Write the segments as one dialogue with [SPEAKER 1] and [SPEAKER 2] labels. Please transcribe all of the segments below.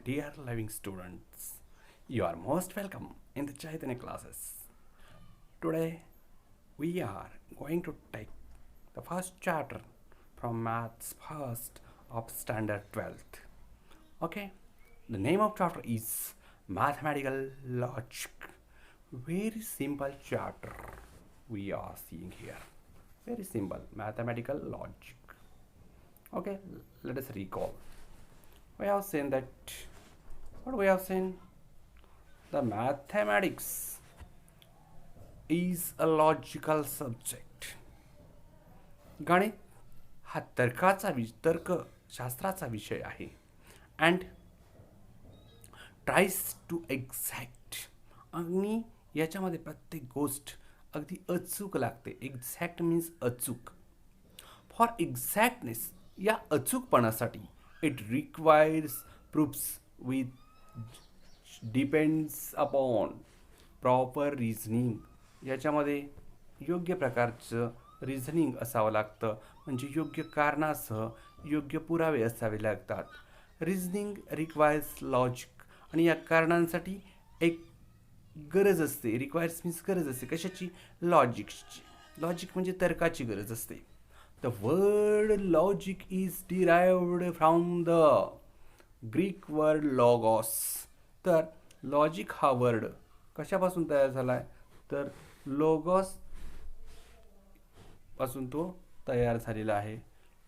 [SPEAKER 1] dear living students, you are most welcome in the Chaitanya classes. Today we are going to take the first chapter from Maths First of Standard 12th. Okay, the name of chapter is Mathematical Logic. Very simple chapter we are seeing here. Very simple mathematical logic. Okay, let us recall. We have seen that what we have seen, the mathematics is a logical subject. गणित हा तर्कशास्त्राचा विषय आहे and tries to exact, आणि याच्यामध्ये प्रत्येक गोष्ट अगदी अचूक लागते. एक्झॅक्ट मीन्स अचूक. फॉर एक्झॅक्टनेस, या अचूकपणासाठी it requires proofs with depends upon proper reasoning. याच्यामध्ये योग्य प्रकारचं रिझनिंग असावं लागतं, म्हणजे योग्य कारणासह योग्य पुरावे असावे लागतात. रिझनिंग रिक्वायर्स लॉजिक, आणि या कारणांसाठी एक गरज असते. रिक्वायर्स मीन्स गरज असते कशाची? लॉजिकची. लॉजिक म्हणजे तर्काची गरज असते. The word logic is derived from the Greek word logos. तर लॉजिक हा वर्ड कशापासून तयार झाला आहे? तर लोगॉस पासून तो तयार झालेला आहे.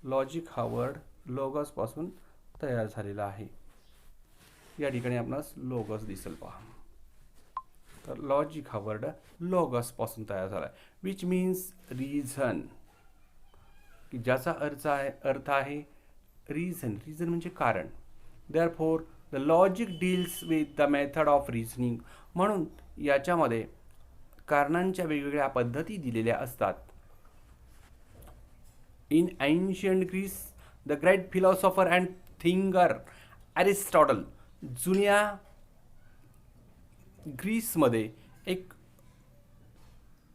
[SPEAKER 1] लॉजिक हा वर्ड लोगॉस पासून तयार झालेला आहे. या ठिकाणी आपणास लोगॉस दिसेल पहा. तर लॉजिक हा वर्ड लोगॉस पासून तयार झाला आहे, विच मीन्स रिझन, की ज्याचा अर्थ आहे रिझन. रिझन म्हणजे कारण. Therefore the logic deals with the method of reasoning. म्हणून याच्यामध्ये कारणांच्या वेगवेगळ्या पद्धती दिलेल्या असतात. In ancient Greece the great philosopher and thinker Aristotle. जुन्या ग्रीसमध्ये एक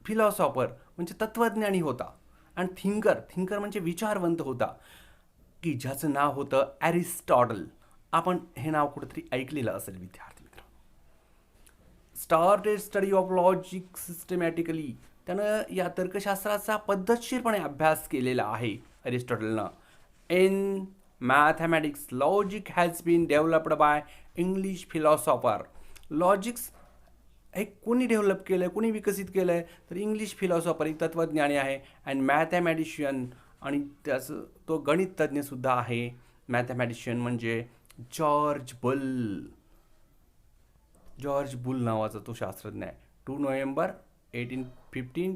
[SPEAKER 1] फिलॉसॉफर म्हणजे तत्त्वज्ञानी होता, आणि थिंकर म्हणजे विचारवंत होता, की ज्याचं नाव होतं ॲरिस्टॉटल. आपण हे नाव कुठेतरी ऐकलेलं असेल विद्यार्थी मित्र. Started study of logic systematically. त्यानं या तर्कशास्त्राचा पद्धतशीरपणे अभ्यास केलेला आहे ॲरिस्टॉटलनं. In mathematics logic has been developed by English philosopher. Logics हे कोणी डेव्हलप केलं आहे, कोणी विकसित केलं आहे? तर इंग्लिश फिलॉसॉफर, एक तत्त्वज्ञानी आहे, अँड मॅथमॅटिशियन, आणि त्याचं तो गणितज्ञसुद्धा आहे. मॅथमॅटिशियन म्हणजे जॉर्ज बुल नावाचा तो शास्त्रज्ञ आहे. 2 नोव्हेंबर 1815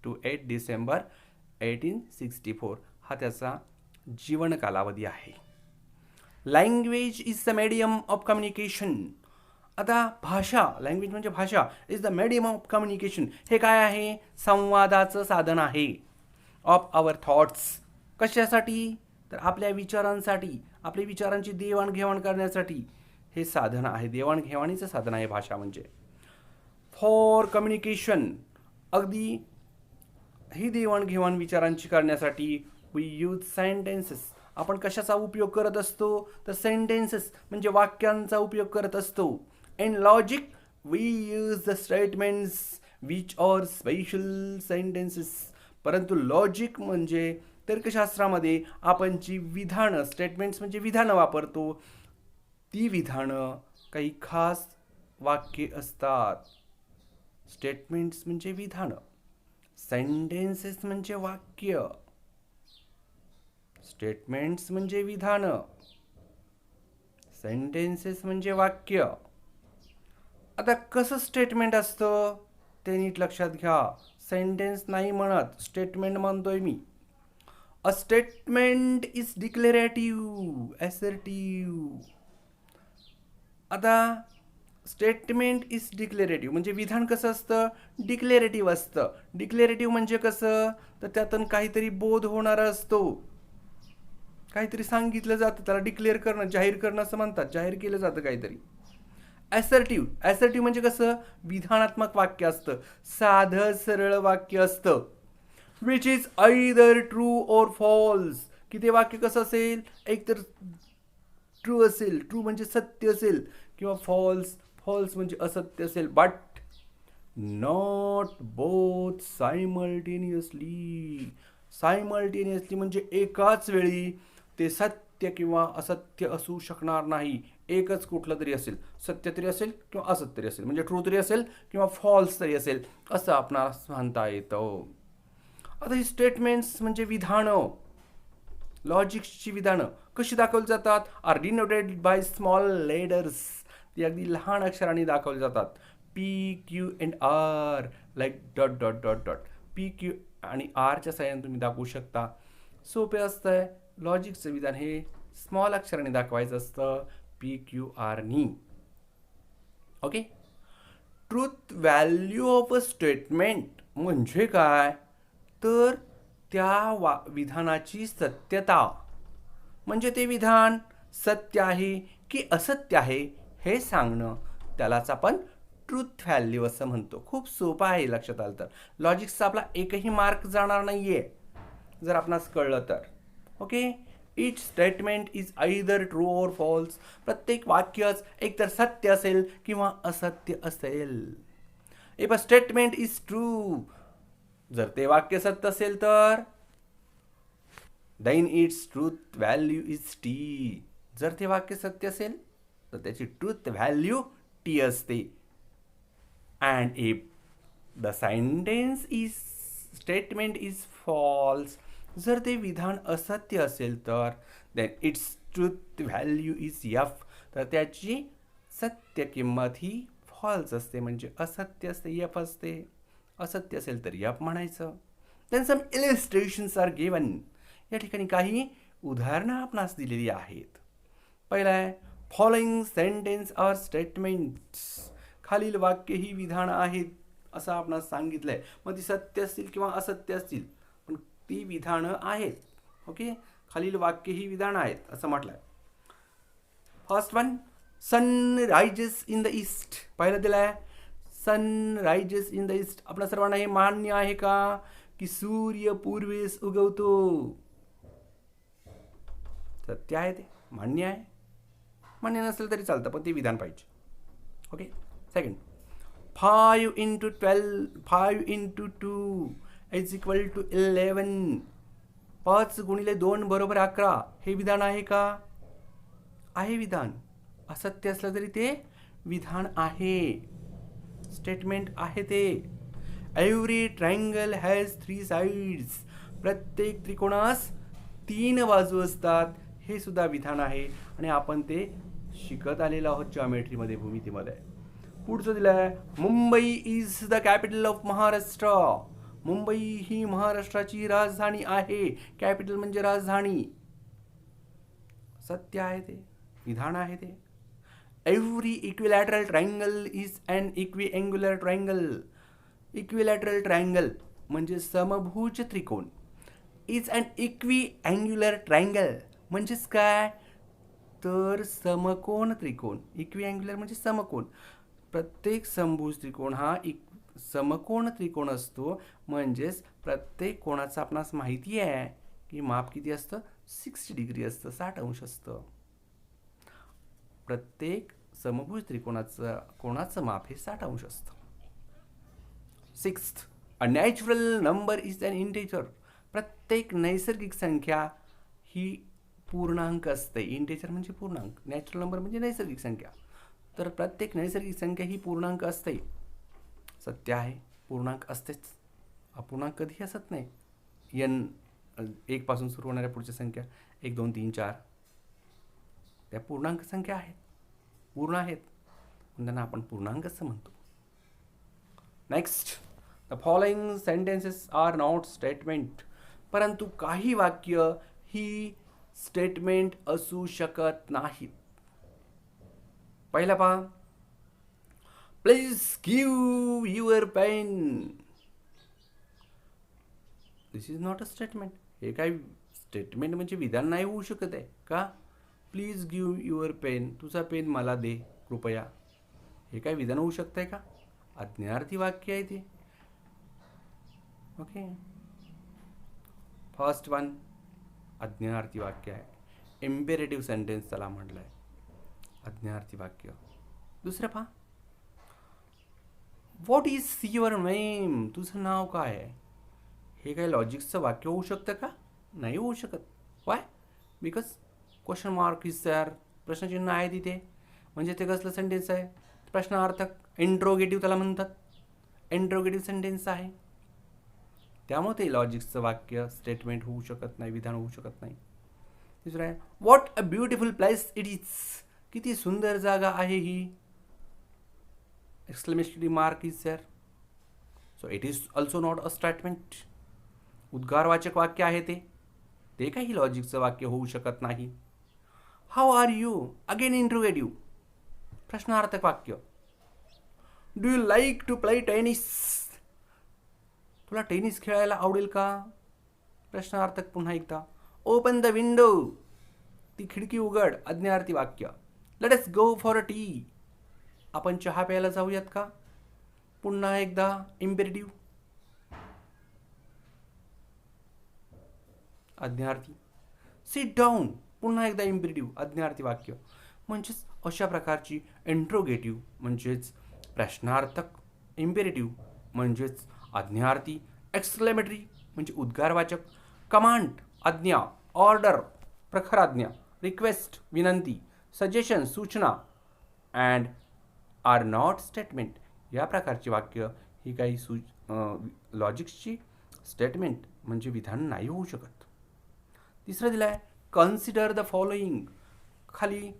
[SPEAKER 1] to 8 डिसेंबर 1864 हा त्याचा जीवन कालावधी आहे. Language is the medium of communication. आता भाषा, लँग्वेज म्हणजे भाषा, is the medium of communication. हे काय आहे? संवादाचं साधन आहे. Of our thoughts. कशासाठी? तर आपल्या विचारांसाठी, आपल्या विचारांची देवाणघेवाण करण्यासाठी हे साधन आहे. देवाणघेवाणीचं साधन आहे भाषा म्हणजे. फॉर कम्युनिकेशन, अगदी ही देवाणघेवाण विचारांची करण्यासाठी वी यूज सेंटेन्सेस. आपण कशाचा उपयोग करत असतो? तर सेंटेन्सेस म्हणजे वाक्यांचा उपयोग करत असतो. In logic we use the statements which are special sentences. परंतु लॉजिक म्हणजे तर्कशास्त्रामध्ये आपण जी विधानं, स्टेटमेंट्स म्हणजे विधानं वापरतो, ती विधानं काही खास वाक्ये असतात. स्टेटमेंट्स म्हणजे विधानं, सेंटेन्सेस म्हणजे वाक्य. स्टेटमेंट्स म्हणजे विधानं, सेंटेन्सेस म्हणजे वाक्य. आता कसं स्टेटमेंट असतं ते नीट लक्षात घ्या. सेंटेन्स नाही म्हणत, स्टेटमेंट म्हणतोय मी. A statement is declarative, assertive. आता स्टेटमेंट इज डिक्लेरेटिव्ह म्हणजे विधान कसं असतं? डिक्लेरेटिव्ह असतं. डिक्लेरेटिव्ह म्हणजे कसं? तर त्यातून काहीतरी बोध होणारा असतो, काहीतरी सांगितलं जातं, त्याला डिक्लेअर करणं, जाहीर करणं असं म्हणतात. जाहीर केलं जातं काहीतरी. ॲसर्टिव्ह म्हणजे कसं? विधानात्मक वाक्य असतं, साधं सरळ वाक्य असतं. विच इज आयदर ट्रू और फॉल्स, की ते वाक्य कसं असेल? एकतर ट्रू असेल, ट्रू म्हणजे सत्य असेल, किंवा फॉल्स, फॉल्स म्हणजे असत्य असेल. But not both simultaneously. Simultaneously म्हणजे एकाच वेळी ते सत्य किंवा असत्य असू शकणार नाही. एकच कुठलं तरी असेल, सत्य तरी असेल किंवा असत्य तरी असेल, म्हणजे ट्रू तरी असेल किंवा फॉल्स तरी असेल, असं आपणास म्हणता येतं. आता ही स्टेटमेंट्स म्हणजे विधानं, लॉजिक्सची विधानं कशी दाखवली जातात? Are denoted by small letters. ती अगदी लहान अक्षरांनी दाखवली जातात. P Q and R, like dot dot dot dot. P Q आणि आरच्या साह्याने तुम्ही दाखवू शकता. सोपे असतंय. लॉजिकचं विधान हे स्मॉल अक्षराने दाखवायचं असतं, P Q आरनी. Okay. Truth value of a statement म्हणजे काय? तर त्या विधानाची सत्यता, म्हणजे ते विधान सत्य आहे की असत्य आहे हे सांगणं, त्यालाच आपण ट्रूथ व्हॅल्यू असं म्हणतो. खूप सोपं आहे, लक्षात आलं तर. लॉजिक्सचा आपला एकही मार्क जाणार नाहीये जर आपणास कळलं तर. Okay. Each statement is either true or false. प्रत्येक वाक्यच एकतर सत्य असेल किंवा असत्य असेल. If a statement is true, जर ते वाक्य सत्य असेल तर then its truth value is T. जर ते वाक्य सत्य असेल तर त्याची ट्रूथ व्हॅल्यू टी असते. And if the sentence is statement is false, जर ते विधान असत्य असेल तर then its truth value is F. तर त्याची सत्य किंमत ही फॉल्स असते, म्हणजे असत्य असते, यफ असते. असत्य असेल तर यफ म्हणायचं. Then some इलिस्ट्रेशन्स R given. या ठिकाणी काही उदाहरणं आपणास दिलेली आहेत. पहिलं आहे, फॉलोइंग सेंटेन्स आर स्टेटमेंट्स. खालील वाक्य ही विधानं आहेत असं आपणास सांगितलंय. मग ती सत्य असतील किंवा असत्य असतील, पण ती विधानं आहेत. ओके. खालील वाक्य ही विधानं आहेत असं म्हटलंय. First one, sun rises in the east. पहिलं दिलं आहे, sun rises in the east. आपल्या सर्वांना हे मान्य आहे का की सूर्य पूर्वेस उगवतो? सत्य आहे, ते मान्य आहे. मान्य नसेल तरी चालतं, पण ते विधान पाहिजे. Okay. Second, 5 into 12, 5 into 2 is equal to 11. 5 गुणिले 2 बरोबर 11. हे विधान आहे का? आहे विधान. असत्य असलं तरी ते विधान आहे, स्टेटमेंट आहे ते. Every triangle has 3 sides. प्रत्येक त्रिकोणास 3 बाजू असतात, हे सुद्धा विधान आहे आणि आपण ते शिकत आलेलो आहोत जॉमेट्रीमध्ये, भूमितीमध्ये. पुढचं दिलं आहे, Mumbai is the capital of Maharashtra. Mumbai ही महाराष्ट्राची राजधानी आहे. कॅपिटल म्हणजे राजधानी. सत्य आहे ते, विधान आहे ते. Every equilateral triangle is an equiangular triangle. Equilateral triangle म्हणजे समभुज त्रिकोण. इज अन इक्विअँग्युलर ट्रायंगल म्हणजेच काय? तर समकोण त्रिकोण. इक्विअँग्युलर म्हणजे समकोण. प्रत्येक समभुज त्रिकोण हा समकोण त्रिकोण असतो. म्हणजेच प्रत्येक कोणाचं आपणास माहिती आहे की माप किती असतं? 60 डिग्री असतं, 60 अंश असतं. प्रत्येक समभुज त्रिकोणाचं कोणाचं माप हे 60 अंश असतं. Sixth, a natural number is an integer. प्रत्येक नैसर्गिक संख्या ही पूर्णांक असते. इंटिजर म्हणजे पूर्णांक, नॅचरल नंबर म्हणजे नैसर्गिक संख्या. तर प्रत्येक नैसर्गिक संख्या ही पूर्णांक असते. सत्य आहे, पूर्णांक असतेच. अपूर्णांक कधीही असत नाही. n 1 पासून सुरू होणाऱ्या पुढच्या संख्या 1 2 3 4 त्या पूर्णांक संख्या आहेत, पूर्ण आहेत, त्यांना आपण पूर्णांक असं म्हणतो. Next, the following sentences are not statement. परंतु काही वाक्य ही स्टेटमेंट असू शकत नाहीत. पहिला पहा, please give your pen. This is not a statement. हे काही स्टेटमेंट म्हणजे विधान नाही होऊ शकत आहे का? प्लीज गिव्ह युअर पेन, तुझा पेन मला दे कृपया. हे काय विधान होऊ शकतंय का? आज्ञार्थी वाक्य आहे ते. ओके. फर्स्ट वन आज्ञार्थी वाक्य आहे. इम्पेरेटिव्ह सेंटेन्स त्याला म्हटलं आहे, आज्ञार्थी वाक्य. दुसरं पहा, व्हॉट इज युअर नेम, तुझं नाव काय आहे. हे काही लॉजिक्सचं वाक्य होऊ शकतं का? नाही होऊ शकत. Why? Because question mark is there, प्रश्नचिन्ह आहे तिथे, म्हणजे ते कसलं सेंटेन्स आहे, प्रश्नार्थक, इंट्रोगेटिव्ह त्याला म्हणतात, इंट्रोगेटिव्ह सेंटेन्स आहे. त्यामुळे ते लॉजिक्सचं वाक्य स्टेटमेंट होऊ शकत नाही, विधान होऊ शकत नाही. दुसरं आहे, what a beautiful place it is, किती सुंदर जागा आहे ही. Exclamatory mark is there, so it is also not a statement. उद्गारवाचक वाक्य आहे ते काही लॉजिकचं वाक्य होऊ शकत नाही. How are you, again interrogative, प्रश्नार्थक वाक्य. Do you like to play tennis, तुला टेनिस खेळायला आवडेल का, प्रश्नार्थक पुन्हा एकदा. ओपन द विंडो, ती खिडकी उघड, आज्ञार्थी वाक्य. Let us go for a T, आपण चहा प्यायला जाऊयात का, पुन्हा एकदा इम्पेरेटिव्ह, आज्ञार्थी. सिट डाऊन, पुन्हा एकदा इम्पेरेटिव्ह, आज्ञार्थी वाक्य. म्हणजेच अशा प्रकारची इंट्रोगेटिव्ह म्हणजेच प्रश्नार्थक, इम्पेरेटिव्ह म्हणजेच आज्ञार्थी, एक्सक्लेमेटरी म्हणजे उद्गारवाचक, कमांड आज्ञा, ऑर्डर प्रखर आज्ञा, रिक्वेस्ट विनंती, सजेशन सूचना, अँड आर नॉट स्टेटमेंट या प्रकारची वाक्य ही काही लॉजिक्सची स्टेटमेंट म्हणजे विधान नाही होऊ शकत. तिसरं दिलं आहे, कन्सिडर द फॉलोइंग. खाली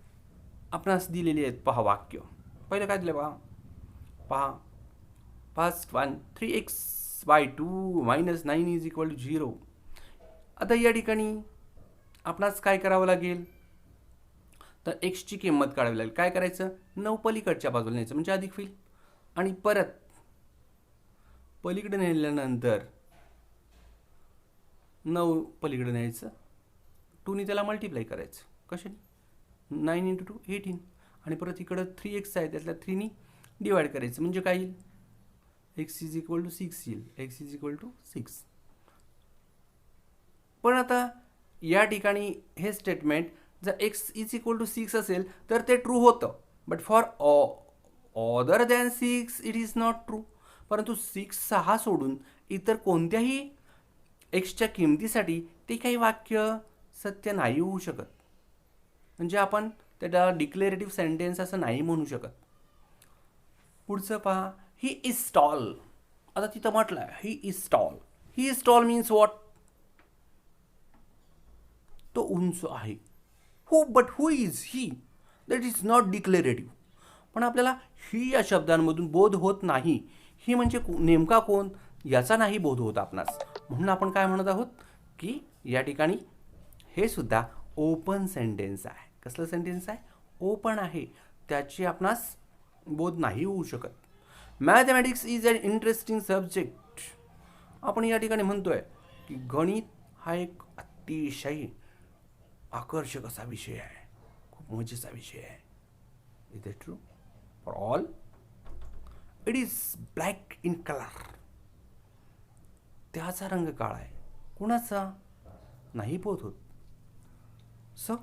[SPEAKER 1] आपणास दिलेली आहेत पहा वाक्य. पहिलं काय दिलं पहा, फर्स्ट वन, 3x/2 - 9 = 0. आता या ठिकाणी आपणास काय करावं लागेल, तर एक्सची किंमत काढावी लागेल. काय करायचं, 9 पलीकडच्या बाजूला न्यायचं म्हणजे अधिक होईल, आणि परत पलीकडे नेल्यानंतर 9 पलीकडे न्यायचं, 2ने त्याला मल्टिप्लाय करायचं. कशाने, 9 × 2 18, आणि परत इकडं 3x आहे त्यातल्या 3ने डिवाइड करायचं म्हणजे काय येईल, x = 6 येईल, x = 6. पण आता या ठिकाणी हे स्टेटमेंट जर x = 6 असेल तर ते ट्रू होतं, but for other than 6 it is not true. परंतु 6 सोडून इतर कोणत्याही एक्सच्या किमतीसाठी ते काही वाक्य सत्य नाही होऊ शकत. म्हणजे आपण त्याला डिक्लेरेटिव्ह सेंटेन्स असं नाही म्हणू शकत. पुढचं पहा, ही इज टॉल. आता तिथं म्हटलं आहे he is tall. He is tall means what, तो उंच आहे. Who is he, that is not declarative. पण आपल्याला ही या शब्दांमधून बोध होत नाही, ही म्हणजे नेमका कोण याचा नाही बोध होत आपणास. म्हणून आपण काय म्हणत आहोत की या ठिकाणी हे सुद्धा ओपन सेंटेन्स आहे. कसलं सेंटेन्स आहे, ओपन आहे, त्याची आपणास बोध नाही होऊ शकत. Mathematics is an interesting subject. आपण या ठिकाणी म्हणतोय की गणित हा एक अतिशय आकर्षक असा विषय आहे, खूप मजेचा विषय आहे. Is it true for all? It is black in colour. त्याचा रंग काळा आहे, कुणाचा नाही बोध होत. So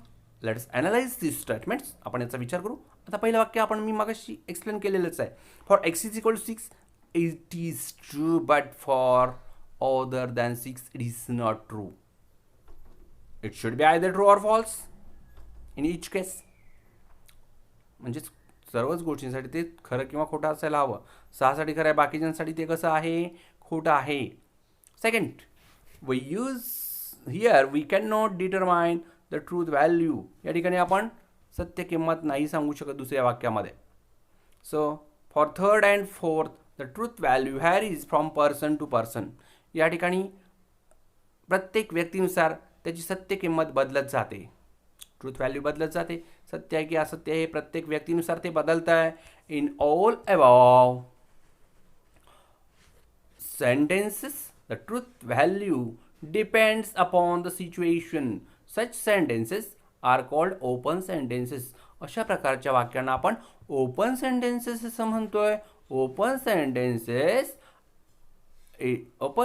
[SPEAKER 1] let's analyse this statements. आपण याचा विचार करू. आता पहिलं वाक्य आपण मी मागाशी एक्सप्लेन केलेलंच आहे. For x = 6 it is true, but for other than 6 it is not true. It should be either true or false in each case. म्हणजे सर्वच गोष्टींसाठी ते खरं किंवा खोटं असायला हवं. 6 साठी खरं आहे, बाकीच्यांसाठी ते कसं आहे, खोटं आहे. Second, we use here we can not determine the truth value. या ठिकाणी आपण सत्य किंमत नाही सांगू शकत दुसऱ्या वाक्यामध्ये. So for third and fourth the truth value varies from person to person. या ठिकाणी प्रत्येक व्यक्तीनुसार त्याची सत्य किंमत बदलत जाते, ट्रूथ व्हॅल्यू बदलत जाते. सत्य आहे की असत्य आहे प्रत्येक व्यक्तीनुसार ते बदलत आहे. In all above sentences the truth value depends upon the situation. Such sentences are called open sentences. अशा प्रकारच्या वाक्यांना आपण ओपन सेंटेन्सेस असं म्हणतोय. Open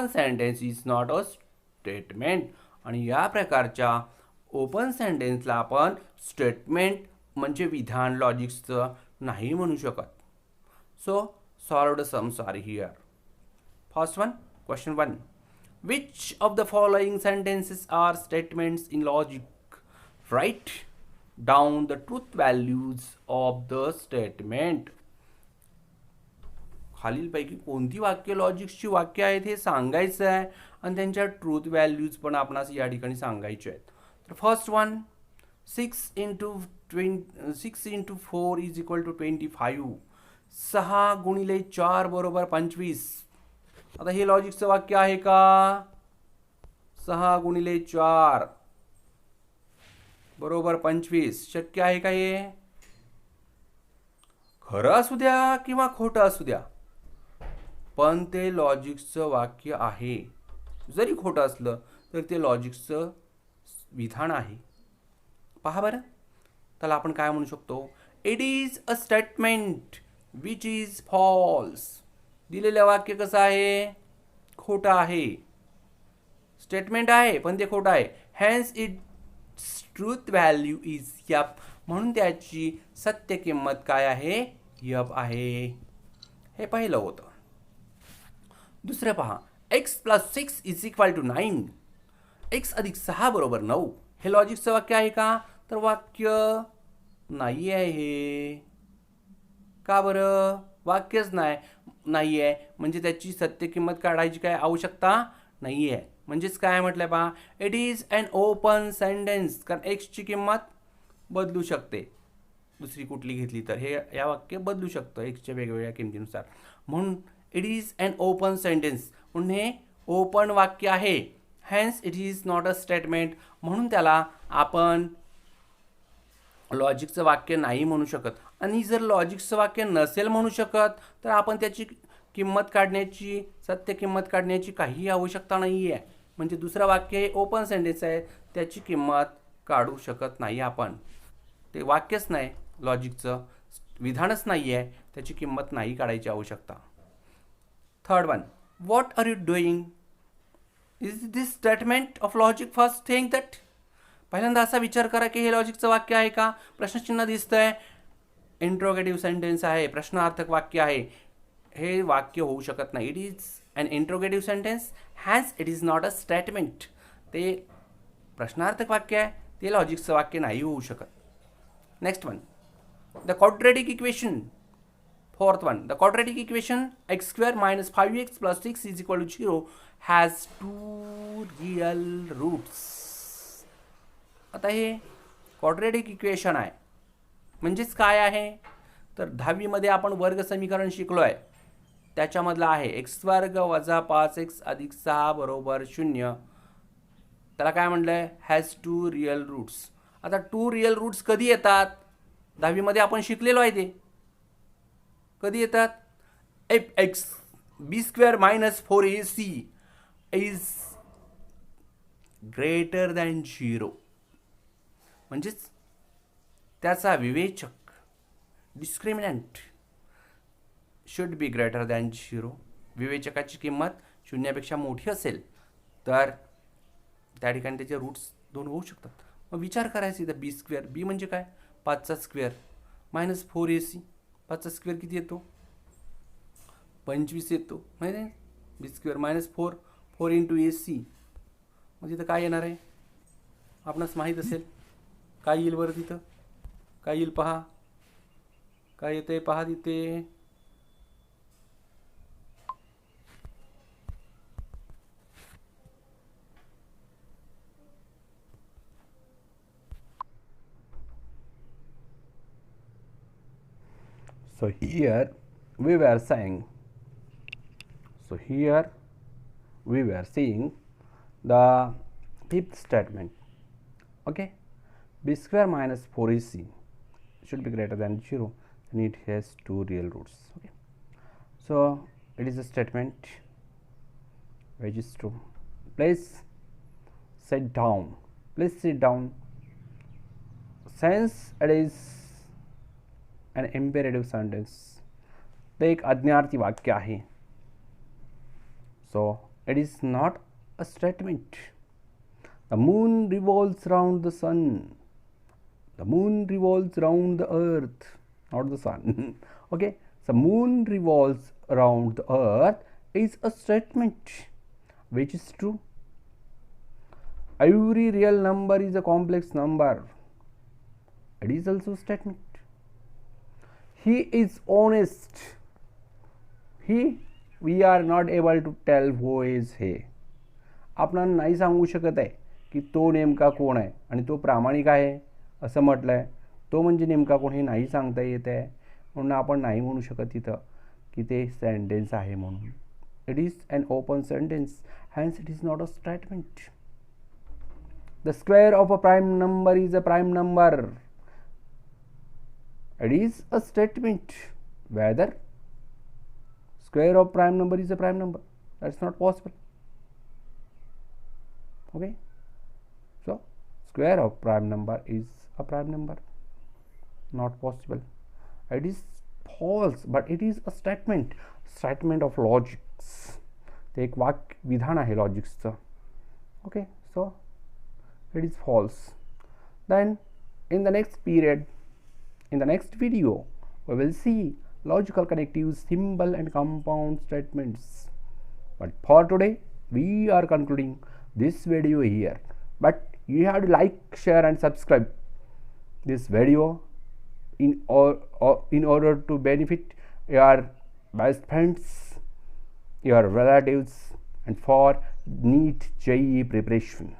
[SPEAKER 1] sentence is not a statement. आणि या प्रकारच्या ओपन सेंटेन्सला आपण स्टेटमेंट म्हणजे विधान लॉजिक्सचं नाही म्हणू शकत. So solved sums are here. First one, question 1. Which of the following sentences are statements in logic? Write down the truth values of the statement. खालीलपैकी कोणती वाक्य लॉजिक्सची वाक्य आहेत हे सांगायचं आहे आणि त्यांच्या ट्रूथ व्हॅल्यूज पण आपणास या ठिकाणी सांगायचे आहेत. तर first one, 6 into 4 is equal to 25. 6 गुणिले 4 बरोबर 25. आता हे लॉजिकचं वाक्य आहे का? 6 गुणिले 4 बरोबर 25 शक्य आहे का? हे खरं असू द्या किंवा खोटं असू द्या, पण ते लॉजिकचं वाक्य आहे. जरी खोटं असलं तर ते लॉजिकचं विधान आहे. पहा बरं, त्याला आपण काय म्हणू शकतो? It is a statement which is false. दिलेलं वाक्य कसं आहे? खोटं आहे. स्टेटमेंट आहे पण ते खोटं आहे. Hence its truth value is यप. म्हणून त्याची सत्य किंमत काय आहे? यप आहे. हे पहिलं होतं. दुसरं पहा, x + 6 is equal to 9. x + 6 बरोबर 9. हे लॉजिकचं वाक्य आहे का? तर वाक्य नाही आहे. हे का बरं? वाक्यच नाही आहे म्हणजे त्याची सत्य किंमत काढायची काय आवश्यकता नाही आहे. म्हणजेच काय म्हटलंय पहा, it is an open sentence. कारण एक्सची किंमत बदलू शकते, दुसरी कुठली घेतली तर हे या वाक्य बदलू शकतं एक्सच्या वेगवेगळ्या किमतीनुसार. म्हणून it is an open sentence, म्हणून हे ओपन वाक्य आहे. Hence it is not a statement, म्हणून त्याला आपण लॉजिकचं वाक्य नाही म्हणू शकत. आणि जर लॉजिकचं वाक्य नसेल म्हणू शकत तर आपण त्याची किंमत काढण्याची, सत्य किंमत काढण्याची काही आवश्यकता नाही आहे. म्हणजे दुसरं वाक्य हे ओपन सेंटेन्स आहे, त्याची किंमत काढू शकत नाही आपण. ते वाक्यच नाही, लॉजिकचं विधानच नाही आहे, त्याची किंमत नाही काढायची आवश्यकता. Third one, what are you doing? Is this statement of logic? First thing that, पहिल्यांदा असा विचार करा की हे लॉजिकचं वाक्य आहे का? प्रश्नचिन्ह दिसतंय, इंट्रोगेटिव्ह सेंटेन्स आहे, प्रश्नार्थक वाक्य आहे. हे वाक्य होऊ शकत नाही. It is an interrogative sentence, hence it is not a statement. ते प्रश्नार्थक वाक्य आहे, ते लॉजिकचं वाक्य नाही होऊ शकत. Next one, the quadratic equation. Fourth one, the quadratic equation x² - 5x + 6 is equal to 0 has 2 real roots. आता हे क्वाड्रेटिक इक्वेशन आहे म्हणजेच काय आहे? तर 10वीमध्ये आपण वर्ग समीकरण शिकलो आहे, त्याच्यामधलं आहे x² - 5x + 6 बरोबर 0. त्याला काय म्हटलंय? Has 2 real roots. आता 2 रिअल रूट्स कधी येतात? 10वीमध्ये आपण शिकलेलो आहे. ते कधी येतात? if x b² - 4ac is greater than 0, म्हणजेच त्याचा विवेचक discriminant should be greater than 0. विवेचकाची किंमत 0पेक्षा मोठी असेल तर त्या ठिकाणी त्याचे रूट्स 2 होऊ शकतात. मग विचार करायचा इथं b², बी म्हणजे काय? 5चा स्क्वेअर - 4ac. 5चा स्क्वेअर किती येतो? 25 येतो, माहिती आहे? b² - 4 into ac. मग तिथं काय येणार आहे? आपणास माहीत असेल काय येईल बरं तिथं? काय येईल पहा, काय येते पहा तिथे. So here we were seeing the fifth statement. Okay, b² - 4ac should be greater than 0 and it has 2 real roots. Okay, so it is a statement which is true. Please sit down. Since it is an imperative sentence, ते एक आज्ञार्थी वाक्य आहे. So it is not a statement. The moon revolves round the sun. The moon revolves round the earth, not the sun. Okay, the moon revolves around the earth is a statement which is true. Every real number is a complex number. It is also a statement. He is honest. We are not able to tell who is he. आपण नाही सांगू शकत आहे की तो नेमका कोण आहे आणि तो प्रामाणिक आहे असं म्हटलं आहे. तो म्हणजे नेमका कोण हे नाही सांगता येत आहे, म्हणून आपण नाही म्हणू शकत तिथं की ते सेंटेन्स आहे म्हणून. It is an open sentence, hence it is not a statement. The square of a prime number is a prime number. It is a statement. Whether square of prime number is a prime number, that's not possible. Okay, so square of prime number is a prime number, not possible. It is false, but it is a statement of logics. ते एक वाक्य विधान आहे लॉजिक्सचं. Okay, so it is false. Then in the next period, in the next video, we will see logical connectives, symbol and compound statements. But for today, we are concluding this video here. But you have to like, share and subscribe this video in order to benefit your best friends, your relatives, and for NEET JEE preparation.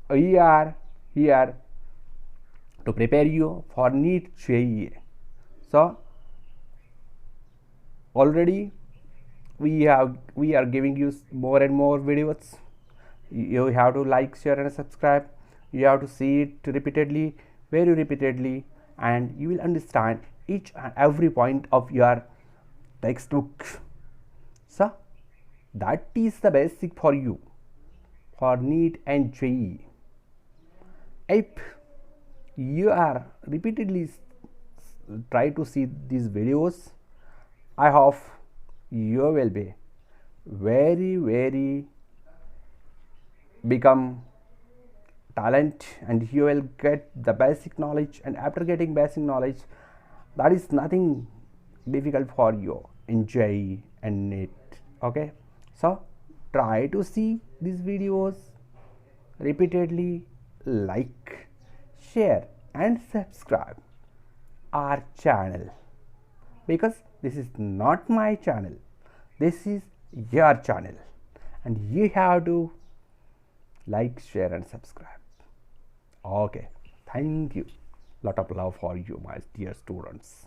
[SPEAKER 1] We are here to prepare you for NEET JEE. So already we are giving you more and more videos. You have to like, share and subscribe. You have to see it repeatedly, very repeatedly, and you will understand each and every point of your textbook. So that is the basic for you for NEET and JEE. If you are repeatedly try to see these videos, I hope you will be very become talent, and you will get the basic knowledge. And after getting basic knowledge, that is nothing difficult for you in JEE and NEET. Okay, so try to see these videos repeatedly, like, share and subscribe our channel, because this is not my channel, this is your channel, and you have to like, share and subscribe. Okay, thank you. Lot of love for you, my dear students.